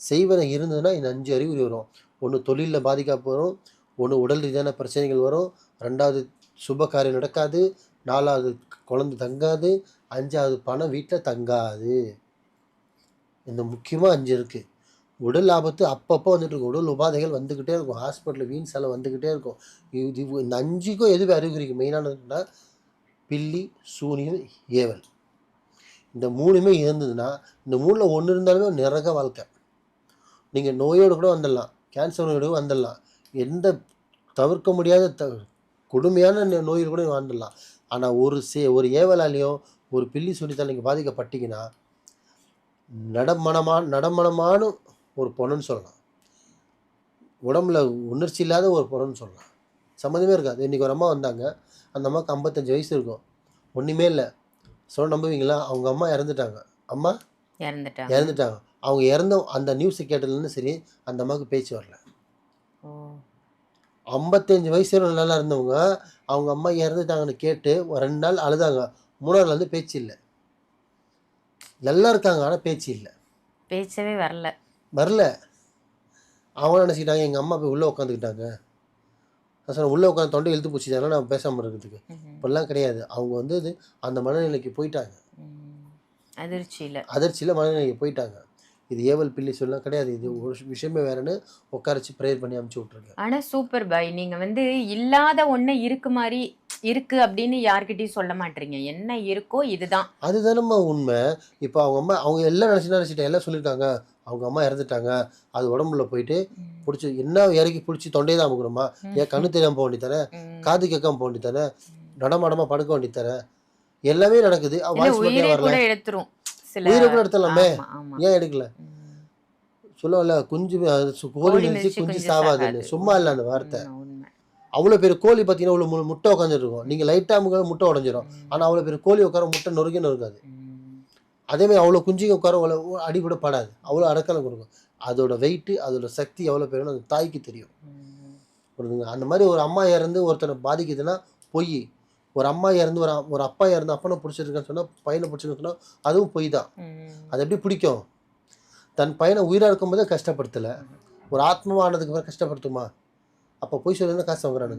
செய்வன இருந்ததுன்னா இந்த 5 அறிகுறி வரும். ஒண்ணு தொழில்ல பாதிப்பு வரும். ஒண்ணு உடல் ரீதியான பிரச்சனைகள் வரும். 2வது சுப காரியம் நடக்காது. 4வது குழந்தை தங்காது. 5வது பணம் வீட்ல தங்காது. இந்த முக்கியமா 5 இருக்கு. உடல் ஆபத்து அப்பப்போ வந்துட்டு இருக்கும். உடல் உபாதைகள் வந்துக்கிட்டே இருக்கும். ஹாஸ்பிட்டல் வீண் செலவு வந்துக்கிட்டே இருக்கும். இந்த 5க்கும் எது அறிகுறிக்கு மெயினானதுன்னா பில்லி, சூனியம், ஏவல். இந்த 3மே இருந்ததுன்னா இந்த 3ல ஒண்ணு இருந்தாலுமே நரக வாழ்க்கை. நீங்க நோயோடு கூட வந்துடலாம். கேன்சர் நோயோடு வந்துடலாம். எந்த தவிர்க்க முடியாத கொடுமையான நோயில் கூட வந்துடலாம். ஆனா ஒரு ஏவலாலையோ ஒரு பில்லி சூனியத்தால் நீங்க பாதிக்கப்பட்டீங்கன்னா நடமனமான ஒரு பொண்ணுன்னு சொல்லலாம். உடம்புல உணர்ச்சி இல்லாத ஒரு பொண்ணுன்னு சொல்லலாம். சம்மந்தமே இருக்காது. இன்னைக்கு ஒரு அம்மா வந்தாங்க. அந்த அம்மாவுக்கு 55 வயசு இருக்கும். ஒண்ணுமே இல்லை. சொல்ல நம்புவீங்களா? அவங்க அம்மா இறந்துட்டாங்க. அம்மா இறந்துட்டாங்க. அவங்க இறந்த அந்த நியூஸை கேட்டதுலேருந்து சரி அந்த அம்மாவுக்கு பேச்சு வரல. 55 வயசு வரை நல்லா இருந்தவங்க அவங்க அம்மா இறந்துட்டாங்கன்னு கேட்டு ஒரு 2 நாள் அழுதாங்க. 3வது நாள் வந்து பேச்சு இல்லை. நல்லா இருக்காங்க ஆனால் பேச்சு இல்லை. பேச்சவே வரல. அவங்க நினச்சிக்கிட்டாங்க எங்கள் அம்மா போய் உள்ளே உட்காந்துக்கிட்டாங்க. நான் சொன்னேன் உள்ளே உட்காந்து தொண்டை இழுத்து பிடிச்சிட்டாங்கன்னா நான் பேசாமல் இருக்கிறதுக்கு. இப்படிலாம் கிடையாது. அவங்க வந்து அந்த மனநிலைக்கு போயிட்டாங்க. அதிர்ச்சியில் மனநிலைக்கு போயிட்டாங்க. இது ஏவல் பில்லி சொல்லலாம் கிடையாது. இது ஒரு விஷயமே வேறன்னு உட்காரச்சு ப்ரேயர் பண்ணி அனுப்பிச்சு விட்ருங்க. ஆனால் சூப்பர் பாய். நீங்கள் வந்து இல்லாத ஒன்று இருக்கு மாதிரி இருக்கு அப்படின்னு யார்கிட்டயும் சொல்ல மாட்டீங்க. என்ன இருக்கோ இதுதான். அதுதானம்மா உண்மை. இப்போ அவங்க எல்லாம் நினச்சிட்டேன் எல்லாம் சொல்லியிருக்காங்க. அவங்க அம்மா இறந்துட்டாங்க. அது உடம்புல போயிட்டு பிடிச்சி என்ன இறக்கி பிடிச்சி தொண்டையை தான் அமுக்கணுமா? ஏன் கண்ணு தெரியாமல் போக வேண்டித்தானே? காது கேட்காம போக வேண்டித்தானே? நடமாடமாக படுக்க வேண்டித்தானே? எல்லாமே நடக்குது. உயிரை கூட எடுத்துரும். உயிரை கூட எடுத்துடலாமே. ஏன் எடுக்கல? சொல்லல குஞ்சு கோழி மிதிச்சு குஞ்சு சாவாதுன்னு. சும்மா இல்லை அந்த வார்த்தை. அவ்வளோ பெரிய கோழி பார்த்தீங்கன்னா அவ்வளோ முட்டை உட்காந்துட்டு இருக்கும். நீங்கள் லைட்டாக முட்டை உடஞ்சிரும். ஆனால் அவ்வளோ பெரிய கோழி உட்கார முட்டை நொறுக்காது. அதேமாதிரி அவ்வளோ குஞ்சுங்க உட்கார அவ்வளோ அடி கூட படாது. அவ்வளோ அடக்கலம் கொடுக்கும். அதோட வெயிட்டு அதோட சக்தி எவ்வளோ பெருன்னு அந்த தாய்க்கு தெரியும். புரியுதுங்க? அந்த மாதிரி ஒரு அம்மா இறந்து ஒருத்தனை பாதிக்குதுன்னா பொய். ஒரு அம்மா இறந்து ஒரு அப்பா இறந்து அப்பனை பிடிச்சிருக்கான்னு சொன்னால் பையனை பிடிச்சிருக்குன்னு சொன்னால் அதுவும் பொய் தான். அது எப்படி பிடிக்கும்? தன் பையனை உயிராக இருக்கும்போதே கஷ்டப்படுத்தலை. ஒரு ஆத்மாவானதுக்கு அப்புறம் கஷ்டப்படுத்துமா? அப்போ பொய் சொல்லணும்னா காசு வாங்குறானுங்க.